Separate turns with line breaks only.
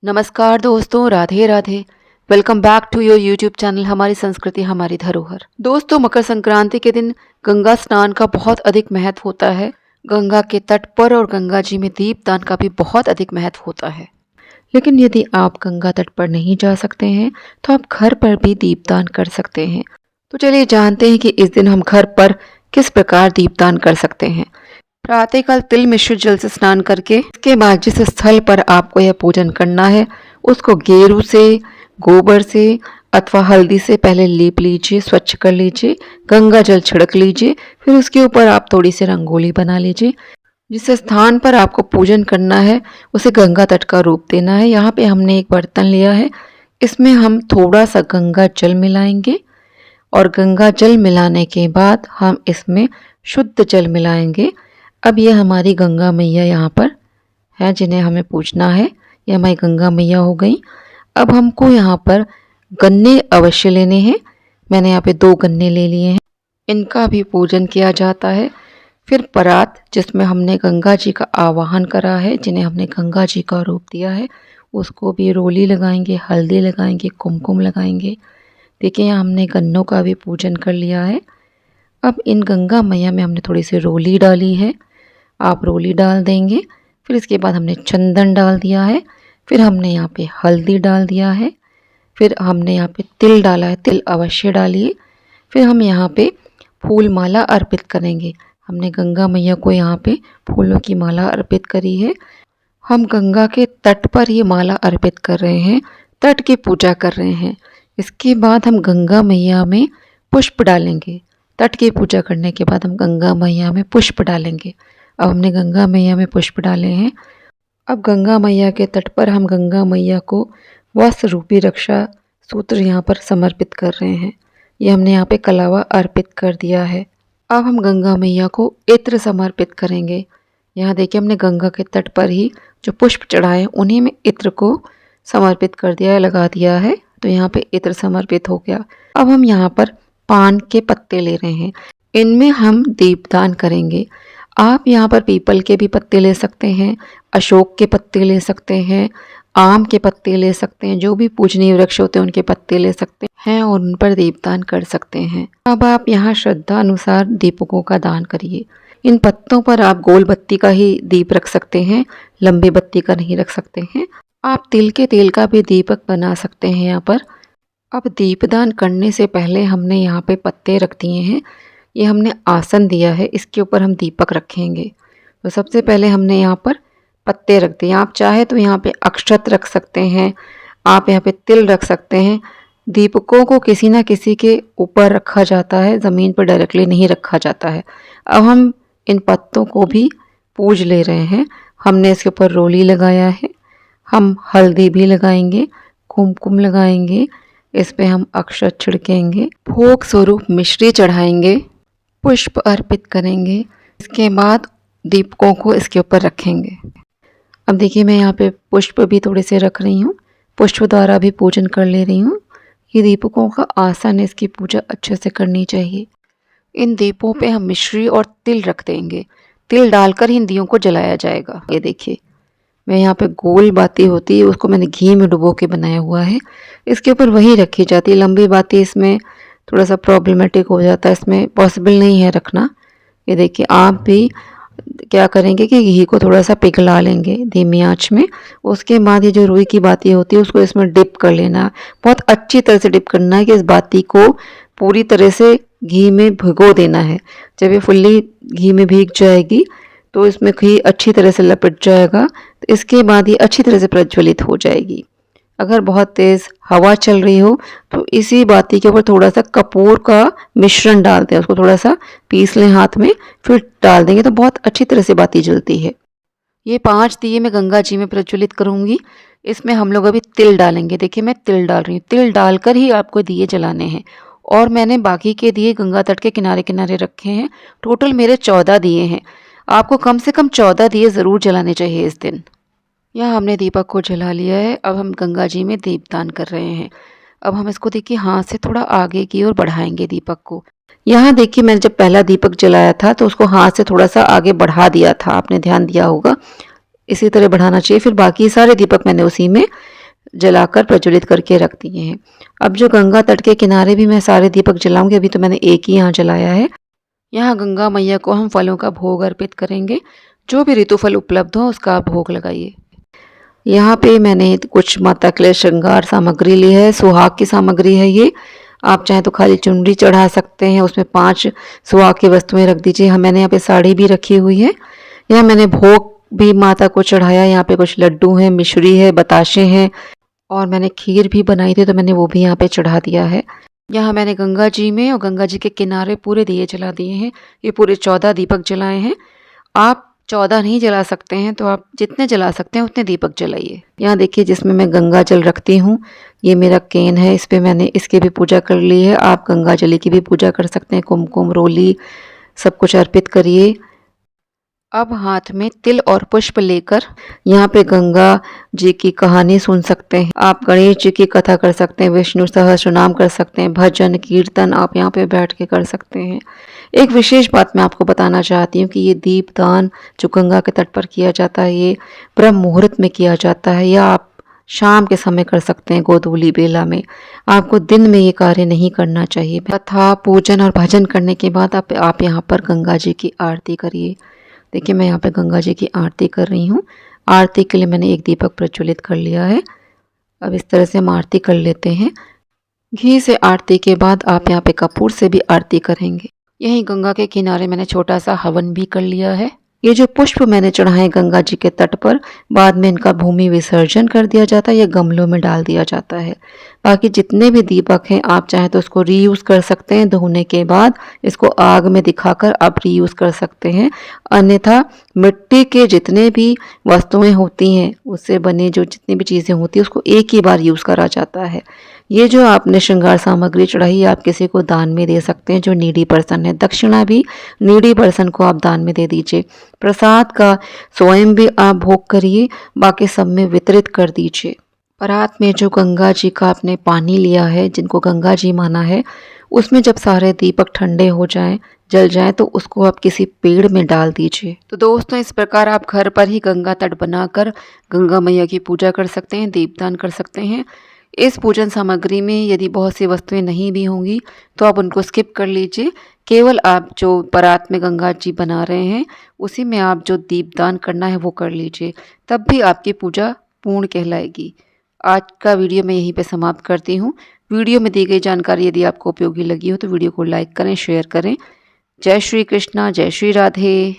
नमस्कार दोस्तों, Radhe Radhe. Welcome back to your YouTube channel हमारी संस्कृति हमारी धरोहर। दोस्तों, मकर संक्रांति के दिन गंगा स्नान का बहुत अधिक महत्व होता है। गंगा के तट पर और गंगा जी में दीपदान का भी बहुत अधिक महत्व होता है। लेकिन यदि आप गंगा तट पर नहीं जा सकते हैं तो आप घर पर भी दीपदान कर सकते हैं। तो चलिए जानते हैं कि इस दिन हम घर पर किस प्रकार दीपदान कर सकते हैं। प्रातःकाल तिल मिश्रित जल से स्नान करके इसके बाद जिस स्थल पर आपको यह पूजन करना है उसको गेरू से, गोबर से अथवा हल्दी से पहले लीप लीजिए, स्वच्छ कर लीजिए, गंगा जल छिड़क लीजिए, फिर उसके ऊपर आप थोड़ी सी रंगोली बना लीजिए। जिस स्थान पर आपको पूजन करना है उसे गंगा तट का रूप देना है। यहाँ पे हमने एक बर्तन लिया है, इसमें हम थोड़ा सा गंगा जल मिलाएंगे और गंगा जल मिलाने के बाद हम इसमें शुद्ध जल मिलाएंगे। अब ये हमारी गंगा मैया यहाँ पर है जिन्हें हमें पूजना है। ये हमारी गंगा मैया हो गई। अब हमको यहाँ पर गन्ने अवश्य लेने हैं। मैंने यहाँ पे 2 गन्ने ले लिए हैं, इनका भी पूजन किया जाता है। फिर परात जिसमें हमने गंगा जी का आवाहन करा है, जिन्हें हमने गंगा जी का रूप दिया है, उसको भी रोली लगाएंगे, हल्दी लगाएंगे, कुमकुम लगाएंगे। देखिए यहाँ हमने गन्नों का भी पूजन कर लिया है। अब इन गंगा मैया में हमने थोड़ी सी रोली डाली है, आप रोली डाल देंगे। फिर इसके बाद हमने चंदन डाल दिया है, फिर हमने यहाँ पे हल्दी डाल दिया है, फिर हमने यहाँ पे तिल डाला है, तिल अवश्य डालिए। फिर हम यहाँ पे फूल माला अर्पित करेंगे। हमने गंगा मैया को यहाँ पे फूलों की माला अर्पित करी है। हम गंगा के तट पर ये माला अर्पित कर रहे हैं, तट की पूजा कर रहे हैं। इसके बाद हम गंगा मैया में पुष्प डालेंगे। तट की पूजा करने के बाद हम गंगा मैया में पुष्प डालेंगे। अब हमने गंगा मैया में पुष्प डाले हैं। अब गंगा मैया के तट पर हम गंगा मैया को वस्त्र रूपी रक्षा सूत्र यहाँ पर समर्पित कर रहे हैं। ये हमने यहाँ पे कलावा अर्पित कर दिया है। अब हम गंगा मैया को इत्र समर्पित करेंगे। यहाँ देखिए हमने गंगा के तट पर ही जो पुष्प चढ़ाए उन्हीं में इत्र को समर्पित कर दिया है, लगा दिया है। तो यहाँ पे इत्र समर्पित हो गया। अब हम यहाँ पर पान के पत्ते ले रहे हैं, इनमें हम दीपदान करेंगे। आप यहाँ पर पीपल के भी पत्ते ले सकते हैं, अशोक के पत्ते ले सकते हैं, आम के पत्ते ले सकते हैं, जो भी पूजनीय वृक्ष होते हैं उनके पत्ते ले सकते हैं और उन पर दीपदान कर सकते हैं। अब आप यहाँ श्रद्धा अनुसार दीपकों का दान करिए। इन पत्तों पर आप गोल बत्ती का ही दीप रख सकते हैं, लंबी बत्ती का नहीं रख सकते हैं। आप तिल के तेल का भी दीपक बना सकते हैं यहाँ पर। अब दीपदान करने से पहले हमने यहाँ पे पत्ते रख दिए हैं, ये हमने आसन दिया है, इसके ऊपर हम दीपक रखेंगे। तो सबसे पहले हमने यहाँ पर पत्ते रख दिए। आप चाहे तो यहाँ पे अक्षत रख सकते हैं, आप यहाँ पे तिल रख सकते हैं। दीपकों को किसी ना किसी के ऊपर रखा जाता है, ज़मीन पर डायरेक्टली नहीं रखा जाता है। अब हम इन पत्तों को भी पूज ले रहे हैं। हमने इसके ऊपर रोली लगाया है, हम हल्दी भी लगाएंगे, कुमकुम लगाएंगे, इस पे हम अक्षत छिड़केंगे, भोग स्वरूप मिश्री चढ़ाएंगे, पुष्प अर्पित करेंगे। इसके बाद दीपकों को इसके ऊपर रखेंगे। अब देखिए मैं यहाँ पे पुष्प भी थोड़े से रख रही हूँ, पुष्प द्वारा भी पूजन कर ले रही हूँ। ये दीपकों का आसन है, इसकी पूजा अच्छे से करनी चाहिए। इन दीपों पे हम मिश्री और तिल रख देंगे, तिल डालकर ही इन दियों को जलाया जाएगा। ये देखिए मैं यहाँ पे गोल बाती होती है उसको मैंने घी में डुबो के बनाया हुआ है, इसके ऊपर वही रखी जाती है। लंबी बाती इसमें थोड़ा सा प्रॉब्लमेटिक हो जाता है, इसमें पॉसिबल नहीं है रखना। ये देखिए आप भी क्या करेंगे कि घी को थोड़ा सा पिघला लेंगे धीमी आंच में। उसके बाद ये जो रुई की बाती होती है उसको इसमें डिप कर लेना, बहुत अच्छी तरह से डिप करना है कि इस बाती को पूरी तरह से घी में भिगो देना है। जब ये फुल्ली घी में भीग जाएगी तो इसमें घी अच्छी तरह से लपट जाएगा, तो इसके बाद ये अच्छी तरह से प्रज्वलित हो जाएगी। अगर बहुत तेज़ हवा चल रही हो तो इसी बाती के ऊपर थोड़ा सा कपूर का मिश्रण डाल दें, उसको थोड़ा सा पीस लें हाथ में, फिर डाल देंगे तो बहुत अच्छी तरह से बाती जलती है। ये 5 दिए मैं गंगा जी में प्रज्वलित करूँगी। इसमें हम लोग अभी तिल डालेंगे। देखिए मैं तिल डाल रही हूँ, तिल डालकर ही आपको दिए जलाने हैं। और मैंने बाकी के दिए गंगा तट के किनारे किनारे रखे हैं। टोटल मेरे 14 दिए हैं। आपको कम से कम 14 दिए ज़रूर जलाने चाहिए इस दिन। यहाँ हमने दीपक को जला लिया है। अब हम गंगा जी में दीपदान कर रहे हैं। अब हम इसको देखिए हाथ से थोड़ा आगे की ओर बढ़ाएंगे दीपक को। यहाँ देखिए मैंने जब पहला दीपक जलाया था तो उसको हाथ से थोड़ा सा आगे बढ़ा दिया था, आपने ध्यान दिया होगा। इसी तरह बढ़ाना चाहिए। फिर बाकी सारे दीपक मैंने उसी में जलाकर प्रज्वलित करके रख दिए हैं। अब जो गंगा तट के किनारे भी मैं सारे दीपक जलाऊंगी। अभी तो मैंने एक ही यहाँ जलाया है। यहाँ गंगा मैया को हम फलों का भोग अर्पित करेंगे। जो भी ऋतु फल उपलब्ध हो उसका आप भोग लगाइए। यहाँ पे मैंने कुछ माता के लिए श्रृंगार सामग्री ली है, सुहाग की सामग्री है ये। आप चाहें तो खाली चुनरी चढ़ा सकते हैं, उसमें 5 सुहाग की वस्तुएं रख दीजिए। हम मैंने यहाँ पे साड़ी भी रखी हुई है। यहाँ मैंने भोग भी माता को चढ़ाया। यहाँ पे कुछ लड्डू हैं, मिश्री है, बताशे हैं और मैंने खीर भी बनाई थी तो मैंने वो भी यहाँ पे चढ़ा दिया है। यहाँ मैंने गंगा जी में और गंगा जी के किनारे पूरे दिए जला दिए हैं। ये पूरे 14 दीपक जलाए हैं। आप 14 नहीं जला सकते हैं तो आप जितने जला सकते हैं उतने दीपक जलाइए। यहाँ देखिए जिसमें मैं गंगा जल रखती हूँ, ये मेरा केन है, इस पे मैंने इसकी भी पूजा कर ली है। आप गंगा जली की भी पूजा कर सकते हैं। कुमकुम, रोली सब कुछ अर्पित करिए। अब हाथ में तिल और पुष्प लेकर यहाँ पे गंगा जी की कहानी सुन सकते हैं। आप गणेश जी की कथा कर सकते हैं, विष्णु सहस्रनाम कर सकते हैं, भजन कीर्तन आप यहाँ पे बैठ के कर सकते हैं। एक विशेष बात मैं आपको बताना चाहती हूँ कि ये दीपदान जो गंगा के तट पर किया जाता है ये ब्रह्म मुहूर्त में किया जाता है, या आप शाम के समय कर सकते हैं गोधूली बेला में। आपको दिन में ये कार्य नहीं करना चाहिए। कथा पूजन और भजन करने के बाद आप यहाँ पर गंगा जी की आरती करिए। देखिए मैं यहाँ पे गंगा जी की आरती कर रही हूँ। आरती के लिए मैंने एक दीपक प्रज्वलित कर लिया है। अब इस तरह से हम आरती कर लेते हैं। घी से आरती के बाद आप यहाँ पे कपूर से भी आरती करेंगे। यहीं गंगा के किनारे मैंने छोटा सा हवन भी कर लिया है। ये जो पुष्प मैंने चढ़ाए गंगा जी के तट पर, बाद में इनका भूमि विसर्जन कर दिया जाता है या गमलों में डाल दिया जाता है। बाकी जितने भी दीपक हैं आप चाहें तो उसको रीयूज़ कर सकते हैं। धोने के बाद इसको आग में दिखाकर आप रीयूज़ कर सकते हैं। अन्यथा मिट्टी के जितने भी वस्तुएं होती हैं, उससे बने जो जितनी भी चीज़ें होती हैं उसको एक ही बार यूज़ करा जाता है। ये जो आपने श्रृंगार सामग्री चढ़ाई आप किसी को दान में दे सकते हैं जो नीडी पर्सन है। दक्षिणा भी नीडी पर्सन को आप दान में दे दीजिए। प्रसाद का स्वयं भी आप भोग करिए, बाकी सब में वितरित कर दीजिए। परात में जो गंगा जी का आपने पानी लिया है, जिनको गंगा जी माना है, उसमें जब सारे दीपक ठंडे हो जाएं, जल जाएं, तो उसको आप किसी पेड़ में डाल दीजिए। तो दोस्तों इस प्रकार आप घर पर ही गंगा तट बनाकर गंगा मैया की पूजा कर सकते हैं, दीपदान कर सकते हैं। इस पूजन सामग्री में यदि बहुत सी वस्तुएं नहीं भी होंगी तो आप उनको स्किप कर लीजिए। केवल आप जो परात में गंगा जी बना रहे हैं उसी में आप जो दीपदान करना है वो कर लीजिए, तब भी आपकी पूजा पूर्ण कहलाएगी। आज का वीडियो मैं यहीं पे समाप्त करती हूँ। वीडियो में दी गई जानकारी यदि आपको उपयोगी लगी हो तो वीडियो को लाइक करें, शेयर करें। जय श्री कृष्णा, जय श्री राधे।